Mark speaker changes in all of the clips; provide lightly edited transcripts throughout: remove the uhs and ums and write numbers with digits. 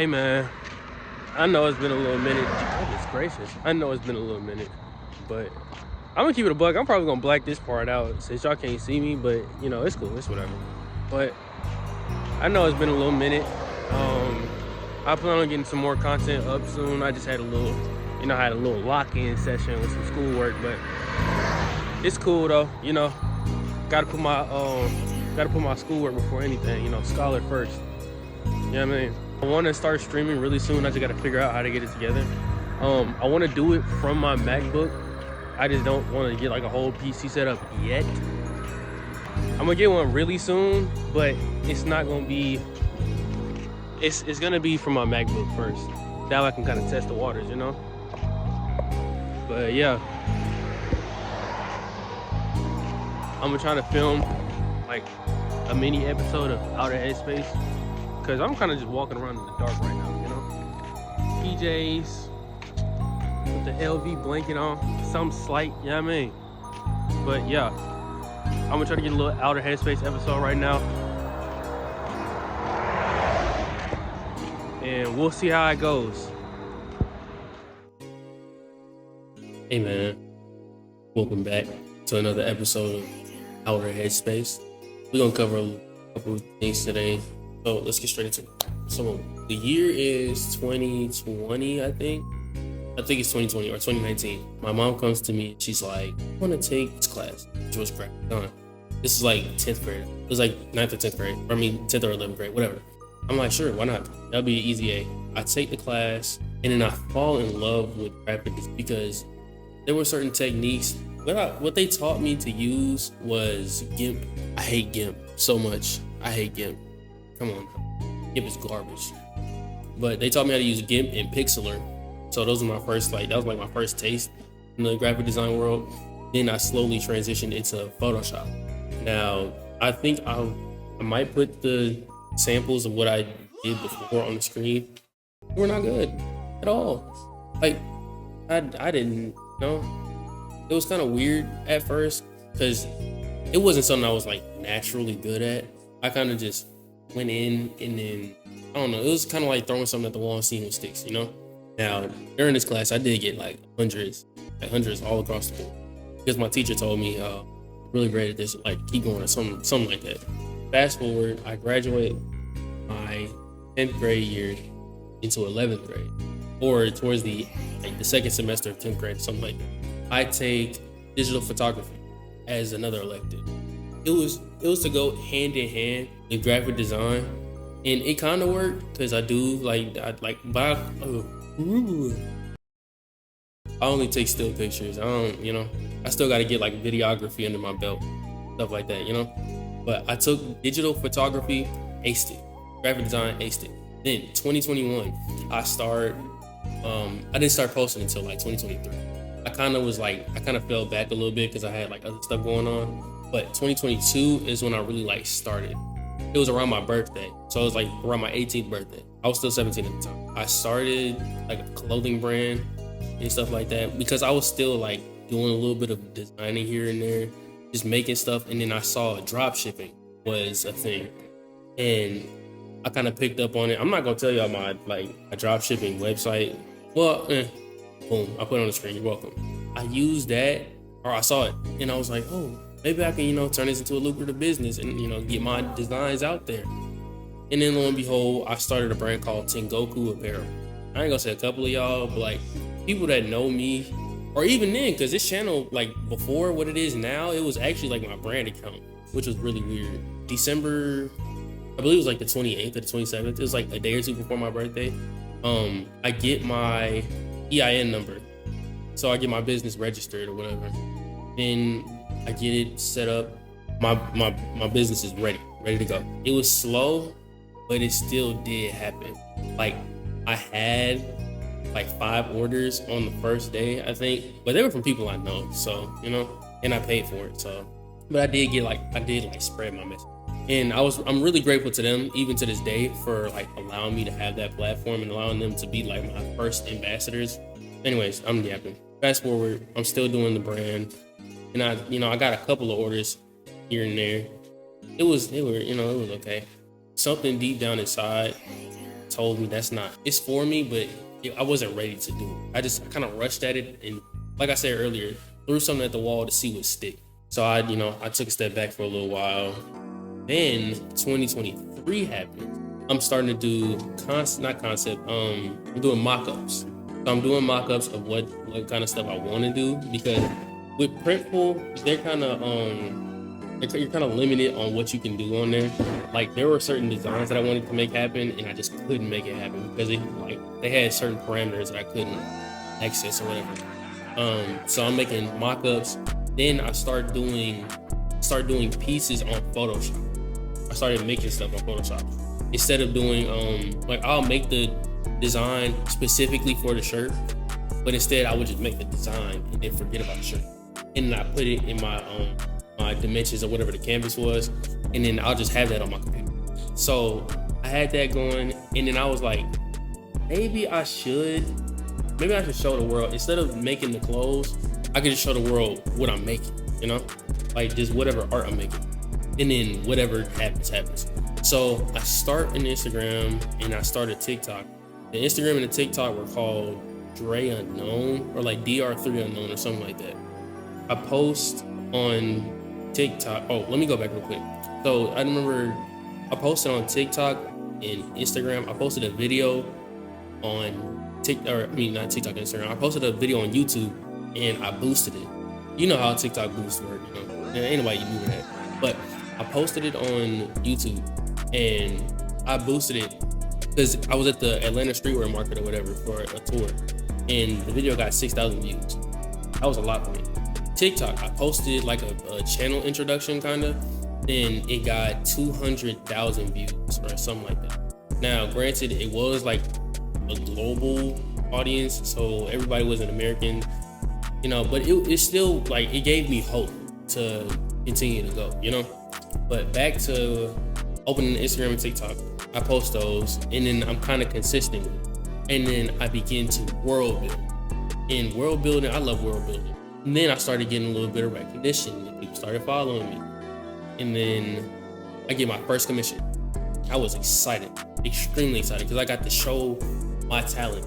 Speaker 1: Hey man, I know it's been a little minute. Goodness gracious. I know it's been a little minute, but I'm gonna keep it a buck. I'm probably gonna black this part out since y'all can't see me, but it's cool. It's whatever. But I know it's been a little minute. I plan on getting some more content up soon. I just had a little, I had a little lock-in session with some schoolwork, but it's cool though. Gotta put my schoolwork before anything. Scholar first. You know what I mean? I want to start streaming really soon. I just got to figure out how to get it together. I want to do it from my MacBook. I just don't want to get like a whole PC setup yet. I'm gonna get one really soon, but it's not gonna be. It's gonna be from my MacBook first. Now I can kind of test the waters, But yeah, I'm gonna try to film like a mini episode of Outer Headspace. Cause I'm kind of just walking around in the dark right now, PJs with the LV blanket on, some slight, you know what I mean? But yeah, I'm gonna try to get a little Outer Headspace episode right now. And we'll see how it goes. Hey man, welcome back to another episode of Outer Headspace. We're gonna cover a couple of things today. So let's get straight into it. So the year is 2020, I think. I think it's 2020 or 2019. My mom comes to me and she's like, I want to take this class, which was graphic design. This is like 10th grade. It was like 9th or 10th grade. Or 10th or 11th grade, whatever. I'm like, sure, why not? That'll be an easy A. I take the class and then I fall in love with graphic design because there were certain techniques. What they taught me to use was GIMP. I hate GIMP so much. I hate GIMP. Come on, GIMP is garbage. But they taught me how to use GIMP and Pixlr. So those were my first, that was like my first taste in the graphic design world. Then I slowly transitioned into Photoshop. Now, I think I might put the samples of what I did before on the screen. They were not good at all. I didn't know. It was kind of weird at first because it wasn't something I was like naturally good at. I kind of just went in and then, I don't know, it was kind of like throwing something at the wall and seeing what sticks, Now, during this class, I did get like hundreds all across the board. Because my teacher told me, really great at this, like keep going or something like that. Fast forward, I graduate my 10th grade year into 11th grade. Or towards the second semester of 10th grade, something like that. I take digital photography as another elective. It was to go hand in hand with graphic design, and it kind of worked because I only take still pictures. I still got to get like videography under my belt, stuff like that, But I took digital photography, aced it, graphic design, aced it. Then 2021, I didn't start posting until like 2023. I kind of fell back a little bit because I had like other stuff going on. But 2022 is when I really like started. It was around my birthday. So it was like around my 18th birthday. I was still 17 at the time. I started like a clothing brand and stuff like that because I was still like doing a little bit of designing here and there, just making stuff. And then I saw drop shipping was a thing. And I kind of picked up on it. I'm not going to tell y'all my drop shipping website. Well, boom, I put it on the screen. You're welcome. I used that, or I saw it, and I was like, oh, maybe I can, turn this into a lucrative business and, get my designs out there. And then lo and behold, I started a brand called Tengoku Apparel. I ain't gonna say a couple of y'all, but people that know me, or even then, because this channel, before what it is now, it was actually my brand account, which was really weird. December, I believe it was the 28th or the 27th. It was a day or two before my birthday. I get my EIN number. So I get my business registered or whatever. Then I get it set up. My business is ready to go. It was slow, but it still did happen. I had 5 orders on the first day, I think, but they were from people I know. So, and I paid for it. So, but I did spread my message. And I'm really grateful to them, even to this day, for allowing me to have that platform and allowing them to be my first ambassadors. Anyways, I'm yapping. Fast forward, I'm still doing the brand, and I got a couple of orders here and there. It was okay. Something deep down inside told me that's not, it's for me, but I wasn't ready to do it. I kind of rushed at it, and like I said earlier, threw something at the wall to see what stick. So I took a step back for a little while. Then 2023 happened. I'm starting to do I'm doing mock-ups. So I'm doing mock-ups of what kind of stuff I want to do, because with Printful, they're kind of you're kind of limited on what you can do on there. Like, there were certain designs that I wanted to make happen, and I just couldn't make it happen because they had certain parameters that I couldn't access or whatever. So I'm making mock-ups. Then I start doing pieces on Photoshop. I started making stuff on Photoshop instead of doing I'll make the design specifically for the shirt, but instead I would just make the design and then forget about the shirt, and then I put it in my dimensions or whatever the canvas was, and then I'll just have that on my computer. So I had that going, and then I was like, maybe I should show the world, instead of making the clothes, I could just show the world what I'm making, like just whatever art I'm making, and then whatever happens. So I start an Instagram and I started TikTok. The Instagram and the TikTok were called Dre Unknown, or like DR3 Unknown or something like that. I post on TikTok. Oh, let me go back real quick. So I remember I posted on TikTok and Instagram. I posted a video on Instagram. I posted a video on YouTube and I boosted it. You know how TikTok boosts work, Anyway, you do that. But I posted it on YouTube and I boosted it because I was at the Atlanta Streetwear Market or whatever for a tour, and the video got 6,000 views. That was a lot for me. TikTok, I posted like a channel introduction kind of, and it got 200,000 views or something like that. Now, granted, it was like a global audience, so everybody wasn't American, but it's still like, it gave me hope to continue to go, But back to opening Instagram and TikTok, I post those, and then I'm kind of consistent with it. And then I begin to world build. In world building, I love world building. And then I started getting a little bit of recognition, and people started following me. And then I get my first commission. I was excited, extremely excited, because I got to show my talent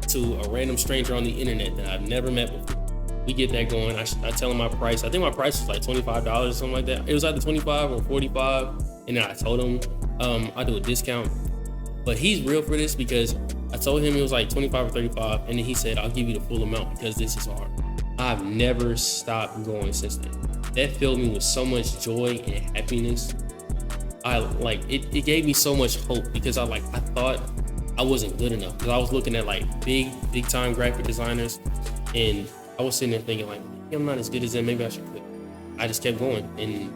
Speaker 1: to a random stranger on the internet that I've never met before. We get that going. I tell him my price. I think my price was like $25 or something like that. It was either $25 or $45. And then I told him I do a discount. But he's real for this, because I told him it was like $25 or $35. And then he said, I'll give you the full amount because this is hard. I've never stopped going since then. That filled me with so much joy and happiness. It gave me so much hope, because I thought I wasn't good enough, because I was looking at like big time graphic designers, and I was sitting there thinking like, I'm not as good as them, maybe I should quit. I just kept going, and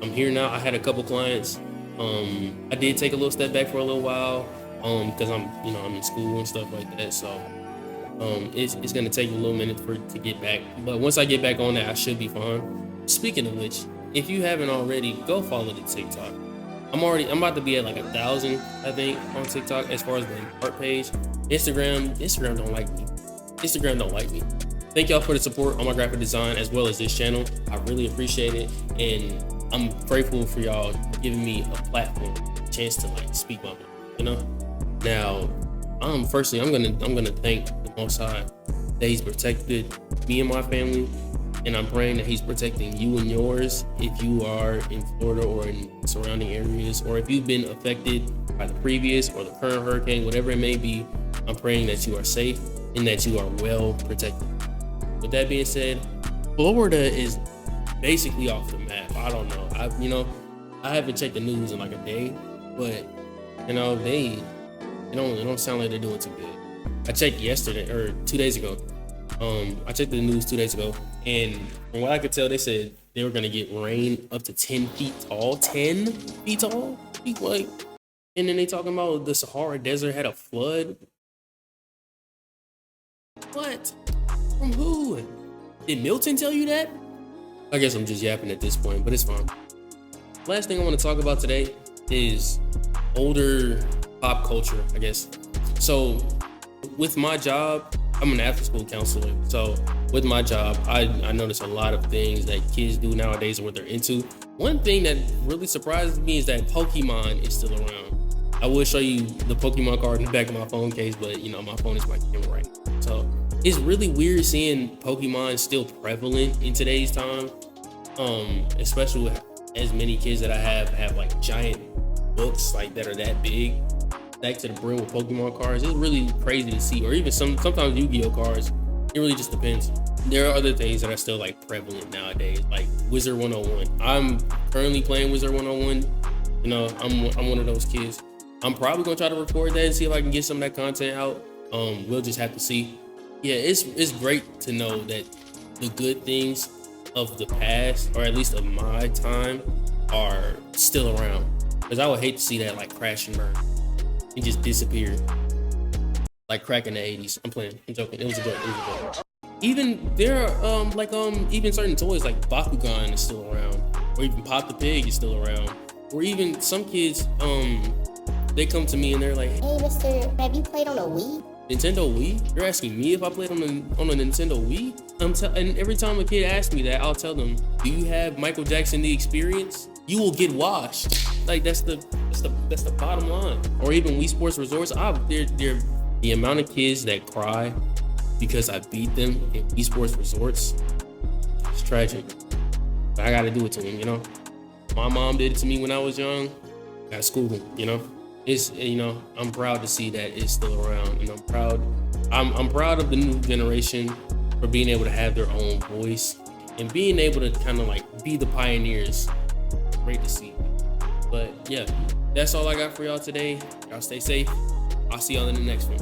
Speaker 1: I'm here now. I had a couple clients. I did take a little step back for a little while, because I'm in school and stuff like that. So it's gonna take a little minute to get back. But once I get back on that, I should be fine. Speaking of which, if you haven't already, go follow the TikTok. I'm about to be at like 1,000, I think, on TikTok as far as the art page. Instagram don't like me. Instagram don't like me. Thank y'all for the support on my graphic design as well as this channel. I really appreciate it, and I'm grateful for y'all giving me a platform, a chance to like speak my mind. Now, firstly, I'm gonna thank the Most High that He's protected me and my family, and I'm praying that He's protecting you and yours if you are in Florida or in surrounding areas, or if you've been affected by the previous or the current hurricane, whatever it may be. I'm praying that you are safe and that you are well protected. With that being said, Florida is basically off the map. I don't know. I haven't checked the news in like a day, but they don't sound like they're doing too good. I checked yesterday or 2 days ago. I checked the news 2 days ago, and from what I could tell, they said they were gonna get rain up to 10 feet tall. 10 feet tall? Like, and then they talking about the Sahara Desert had a flood. What? From who? Did Milton tell you that? I guess I'm just yapping at this point, but it's fine. Last thing I want to talk about today is older pop culture, I guess. So with my job, I'm an after school counselor. So with my job, I notice a lot of things that kids do nowadays and what they're into. One thing that really surprises me is that Pokemon is still around. I will show you the Pokemon card in the back of my phone case, but you know, my phone is my camera right now. So it's really weird seeing Pokemon still prevalent in today's time. Especially with as many kids that I have like giant books like that are that big, back to the brim with Pokemon cards. It's really crazy to see, or even sometimes Yu-Gi-Oh cards. It really just depends. There are other things that are still like prevalent nowadays, like Wizard 101. I'm currently playing Wizard 101. You know, I'm one of those kids. I'm probably gonna try to record that and see if I can get some of that content out. We'll just have to see. Yeah, it's great to know that the good things of the past, or at least of my time, are still around. Because I would hate to see that like crash and burn. It just disappeared. Like crack in the 80s. I'm playing. I'm joking. It was a joke. Even there are even certain toys like Bakugan is still around, or even Pop the Pig is still around, or even some kids they come to me and they're like,
Speaker 2: "Hey, Mister, have you played on a Wii?"
Speaker 1: Nintendo Wii? You're asking me if I played on a Nintendo Wii? And every time a kid asks me that, I'll tell them, "Do you have Michael Jackson the Experience?" You will get washed. Like that's the bottom line. Or even Wii Sports Resorts. The amount of kids that cry because I beat them in Wii Sports Resorts, it's tragic. But I gotta do it to them, you know? My mom did it to me when I was young. I gotta school them, you know? I'm proud to see that it's still around, and I'm proud of the new generation for being able to have their own voice and being able to kind of like be the pioneers. Great to see. But yeah, that's all I got for y'all today. Y'all stay safe. I'll see y'all in the next one.